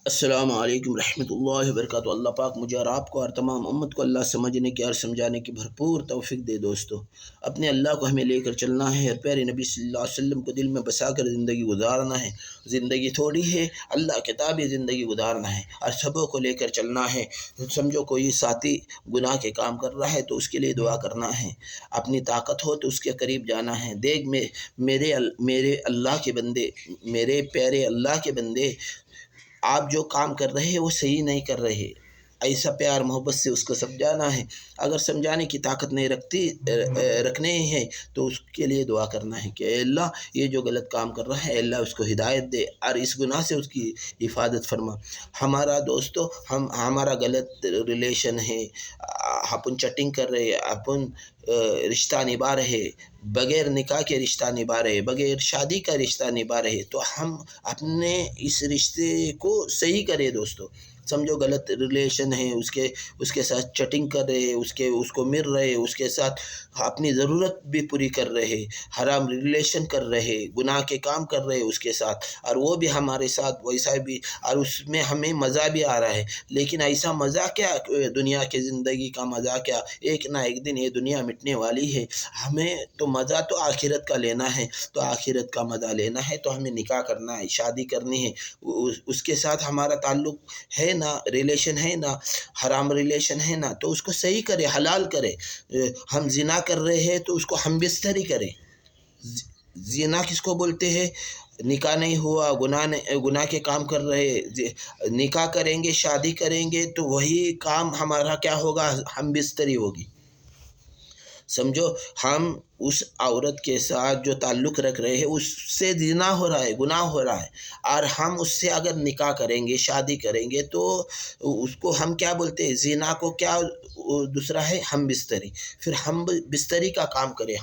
السلام علیکم رحمۃ اللہ وبرکاتہ۔ اللہ پاک مجھے اور آپ کو اور تمام امت کو اللہ سمجھنے کی اور سمجھانے کی بھرپور توفیق دے۔ دوستو، اپنے اللہ کو ہمیں لے کر چلنا ہے اور پیارے نبی صلی اللہ علیہ وسلم کو دل میں بسا کر زندگی گزارنا ہے۔ زندگی تھوڑی ہے، اللہ کتابی زندگی گزارنا ہے اور سبوں کو لے کر چلنا ہے۔ سمجھو کوئی ساتھی گناہ کے کام کر رہا ہے تو اس کے لیے دعا کرنا ہے، اپنی طاقت ہو تو اس کے قریب جانا ہے۔ دیکھ میرے اللہ کے بندے، میرے پیارے اللہ کے بندے، آپ جو کام کر رہے ہیں وہ صحیح نہیں کر رہے، ایسا پیار محبت سے اس کو سمجھانا ہے۔ اگر سمجھانے کی طاقت نہیں رکھنے ہیں تو اس کے لیے دعا کرنا ہے کہ اے اللہ یہ جو غلط کام کر رہا ہے، اللہ اس کو ہدایت دے اور اس گناہ سے اس کی حفاظت فرما۔ ہمارا دوستو، ہمارا غلط ریلیشن ہے، اپن چٹنگ کر رہے، اپن رشتہ نبھا رہے، بغیر نکاح کے رشتہ نبھا رہے، بغیر شادی کا رشتہ نبھا رہے، تو ہم اپنے اس رشتے کو صحیح کرے۔ دوستو سمجھو غلط ریلیشن ہے، اس کے ساتھ چٹنگ کر رہے، اس کو مل رہے، اس کے ساتھ اپنی ضرورت بھی پوری کر رہے، حرام ریلیشن کر رہے، گناہ کے کام کر رہے اس کے ساتھ، اور وہ بھی ہمارے ساتھ ویسا بھی، اور اس میں ہمیں مزہ بھی آ رہا ہے۔ لیکن ایسا مزہ کیا، دنیا کی زندگی کا مزہ کیا، ایک نہ ایک دن یہ دنیا مٹنے والی ہے۔ ہمیں تو مزہ تو آخرت کا لینا ہے، تو آخرت کا مزہ لینا ہے تو ہمیں نکاح کرنا ہے، شادی کرنی ہے، اس کے ساتھ ہمارا تعلق ہے نا، ریلیشن ہے نا، حرام ریلیشن ہے نا، تو اس کو صحیح کرے، حلال کرے۔ ہم زنا کر رہے ہیں تو اس کو ہم بستری کریں۔ زنا کس کو بولتے ہیں؟ نکاح نہیں ہوا، گناہ کے کام کر رہے، نکاح کریں گے، شادی کریں گے تو وہی کام ہمارا کیا ہوگا؟ ہم بستری ہوگی۔ سمجھو ہم اس عورت کے ساتھ جو تعلق رکھ رہے ہیں اس سے زنا ہو رہا ہے، گناہ ہو رہا ہے، اور ہم اس سے اگر نکاح کریں گے، شادی کریں گے تو اس کو ہم کیا بولتے ہیں؟ زنا کو کیا دوسرا ہے؟ ہم بستری۔ پھر ہم بستری کا کام کریں،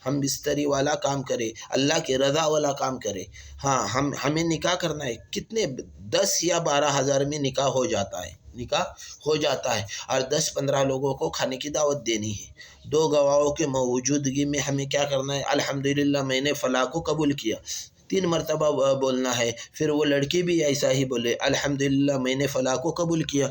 ہم بستری والا کام کرے، اللہ کی رضا والا کام کرے۔ ہاں، ہمیں نکاح کرنا ہے، کتنے 10 یا 12 ہزار میں نکاح ہو جاتا ہے، اور 10-15 لوگوں کو کھانے کی دعوت دینی ہے۔ 2 گواہوں کے موجودگی میں ہمیں کیا کرنا ہے؟ الحمدللہ میں نے فلاں کو قبول کیا، 3 مرتبہ بولنا ہے۔ پھر وہ لڑکی بھی ایسا ہی بولے، الحمدللہ میں نے فلاں کو قبول کیا،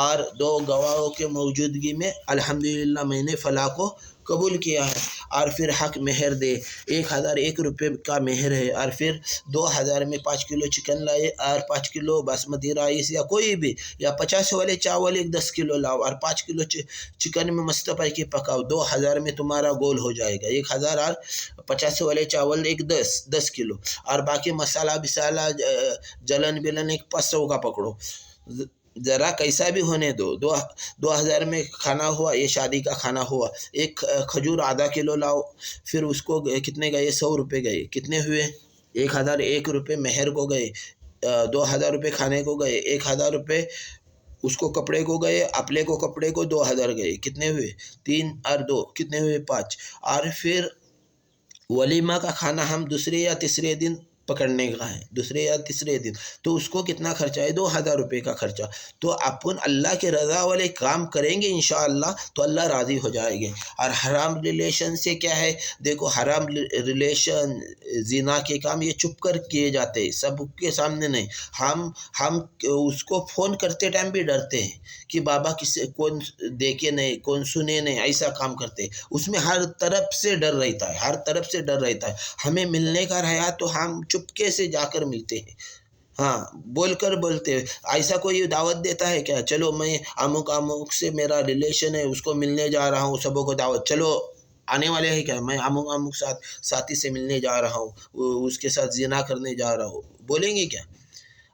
اور 2 گواہوں کے موجودگی میں الحمدللہ میں نے فلاں کو قبول کیا ہے، اور پھر حق مہر دے، 1001 روپے کا مہر ہے، اور پھر 2000 میں 5 کلو چکن لائے، اور 5 کلو باسمتی رائس یا کوئی بھی، یا 50 والے چاول 10 کلو لاؤ، اور 5 کلو چکن میں مصطفی کی پکاؤ، 2000 میں تمہارا گول ہو جائے گا۔ 1000 اور 50 والے چاول 10 کلو، اور باقی مسالہ بسالہ جلن بلن 500 کا پکڑو، ذرا کیسا بھی ہونے دو۔ 2000 میں کھانا ہوا، یہ شادی کا کھانا ہوا۔ ایک کھجور ½ کلو لاؤ، پھر اس کو کتنے گئے؟ 100 روپے گئے، کتنے ہوئے؟ 1001 روپے مہر کو گئے، 2000 روپے کھانے کو گئے، 1000 روپے اس کو کپڑے کو گئے، اپنے کو کپڑے کو 2000 گئے، کتنے ہوئے؟ 3 اور 2 کتنے ہوئے؟ 5۔ اور پھر ولیمہ کا کھانا ہم دوسرے یا تیسرے دن پکڑنے کا ہے، دوسرے یا تیسرے دن، تو اس کو کتنا خرچہ ہے؟ 2000 روپے کا خرچہ۔ تو اپن اللہ کے رضا والے کام کریں گے انشاءاللہ تو اللہ راضی ہو جائے گے۔ اور حرام ریلیشن سے کیا ہے؟ دیکھو حرام ریلیشن، زنا کے کام یہ چپ کر کیے جاتے ہیں، سب کے سامنے نہیں۔ ہم اس کو فون کرتے ٹائم بھی ڈرتے ہیں کہ بابا کون دیکھے نہیں، کون سنے نہیں، ایسا کام کرتے ہیں۔ اس میں ہر طرف سے ڈر رہتا ہے، ہر طرف سے ڈر رہتا ہے۔ ہمیں ملنے کا رہا تو ہم چپکے سے جا کر ملتے ہیں، ہاں بولتے ہیں۔ ایسا کوئی دعوت دیتا ہے کیا؟ چلو میں امک سے میرا ریلیشن ہے، اس کو ملنے جا رہا ہوں، سبوں کو دعوت، چلو آنے والے ہیں کیا؟ میں امک ساتھی سے ملنے جا رہا ہوں، اس کے ساتھ زنا کرنے جا رہا ہوں، بولیں گے کیا؟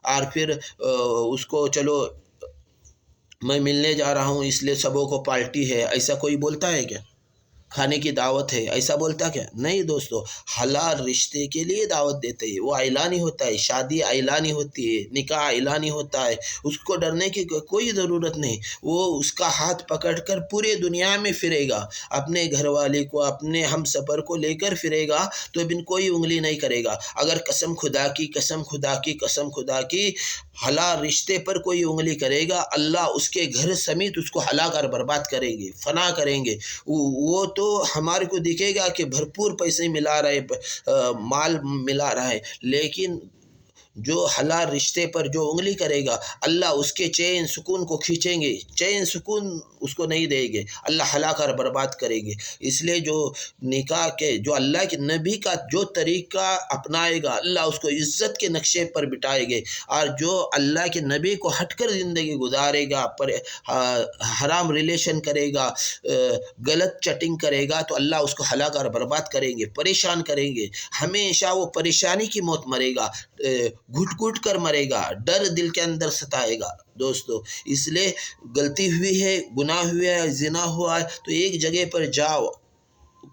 اور پھر اس کو چلو میں ملنے جا رہا ہوں اس لیے سبوں کو پارٹی ہے، ایسا کوئی بولتا ہے کیا؟ کھانے کی دعوت ہے، ایسا بولتا کیا؟ نہیں دوستو، حلال رشتے کے لیے دعوت دیتے ہیں، وہ اعلانی ہوتا ہے، شادی اعلانی ہوتی ہے، نکاح اعلانی ہوتا ہے، اس کو ڈرنے کی کوئی ضرورت نہیں۔ وہ اس کا ہاتھ پکڑ کر پورے دنیا میں پھرے گا، اپنے گھر والے کو، اپنے ہم سفر کو لے کر پھرے گا، تو بن کوئی انگلی نہیں کرے گا۔ اگر قسم خدا کی حلال رشتے پر کوئی انگلی کرے گا، اللہ اس کے گھر سمیت اس کو ہلاک اور برباد کریں گے، فنا کریں گے۔ وہ تو ہمارے کو دکھے گا کہ بھرپور پیسے ملا رہے، مال ملا رہا ہے، لیکن جو حلال رشتے پر جو انگلی کرے گا اللہ اس کے چین سکون کو کھینچیں گے، چین سکون اس کو نہیں دیں گے، اللہ ہلا کر برباد کریں گے۔ اس لیے جو نکاح کے جو اللہ کے نبی کا جو طریقہ اپنائے گا اللہ اس کو عزت کے نقشے پر بٹھائے گے، اور جو اللہ کے نبی کو ہٹ کر زندگی گزارے گا، حرام ریلیشن کرے گا، غلط چیٹنگ کرے گا، تو اللہ اس کو ہلا کر برباد کریں گے، پریشان کریں گے، ہمیشہ وہ پریشانی کی موت مرے گا، گھٹ گھٹ کر مرے گا، ڈر دل کے اندر ستائے گا دوستو۔ اس لیے غلطی ہوئی ہے، گناہ ہوا ہے، زنا ہوا ہے تو ایک جگہ پر جاؤ،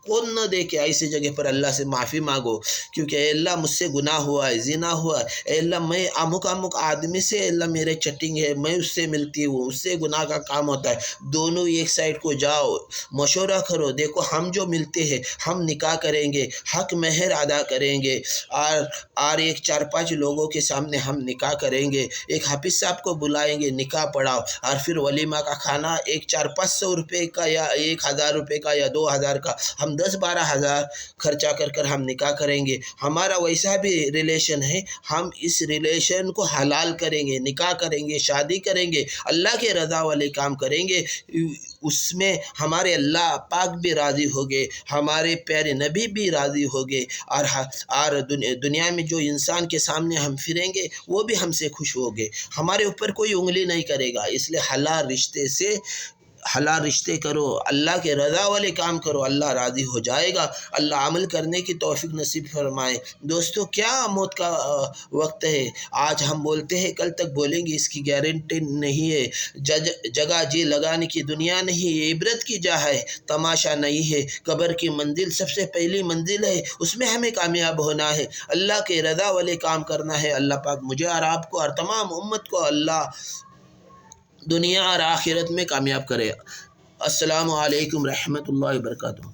کون نہ دے کے ایسی جگہ پر اللہ سے معافی مانگو، کیونکہ اے اللہ مجھ سے گناہ ہوا ہے، زنا ہوا ہے، اے اللہ میں امک آدمی سے اللہ میرے چٹنگ ہے، میں اس سے ملتی ہوں، اس سے گناہ کا کام ہوتا ہے، دونوں ایک سائڈ کو جاؤ، مشورہ کرو، دیکھو ہم جو ملتے ہیں ہم نکاح کریں گے، حق مہر ادا کریں گے، اور ایک 4-5 لوگوں کے سامنے ہم نکاح کریں گے، ایک حافظ صاحب کو بلائیں گے، نکاح پڑھاؤ، اور پھر ولیمہ کا کھانا ایک 400-500 روپے کا یا 1000 روپے کا یا 2000 کا، ہم 10-12 ہزار خرچہ کر ہم نکاح کریں گے، ہمارا ویسا بھی ریلیشن ہے، ہم اس ریلیشن کو حلال کریں گے، نکاح کریں گے، شادی کریں گے، اللہ کے رضا والے کام کریں گے، اس میں ہمارے اللہ پاک بھی راضی ہوگے، ہمارے پیارے نبی بھی راضی ہوگے، اور دنیا میں جو انسان کے سامنے ہم پھریں گے وہ بھی ہم سے خوش ہوگے، ہمارے اوپر کوئی انگلی نہیں کرے گا۔ اس لیے حلال رشتے کرو، اللہ کے رضا والے کام کرو، اللہ راضی ہو جائے گا، اللہ عمل کرنے کی توفیق نصیب فرمائے۔ دوستو کیا موت کا وقت ہے، آج ہم بولتے ہیں کل تک بولیں گے، اس کی گارنٹی نہیں ہے، جگہ جی لگانے کی دنیا نہیں ہے، عبرت کی جا ہے، تماشا نہیں ہے، قبر کی منزل سب سے پہلی منزل ہے، اس میں ہمیں کامیاب ہونا ہے، اللہ کے رضا والے کام کرنا ہے۔ اللہ پاک مجھے اور آپ کو اور تمام امت کو اللہ دنیا اور آخرت میں کامیاب کرے۔ السلام علیکم رحمۃ اللہ وبرکاتہ۔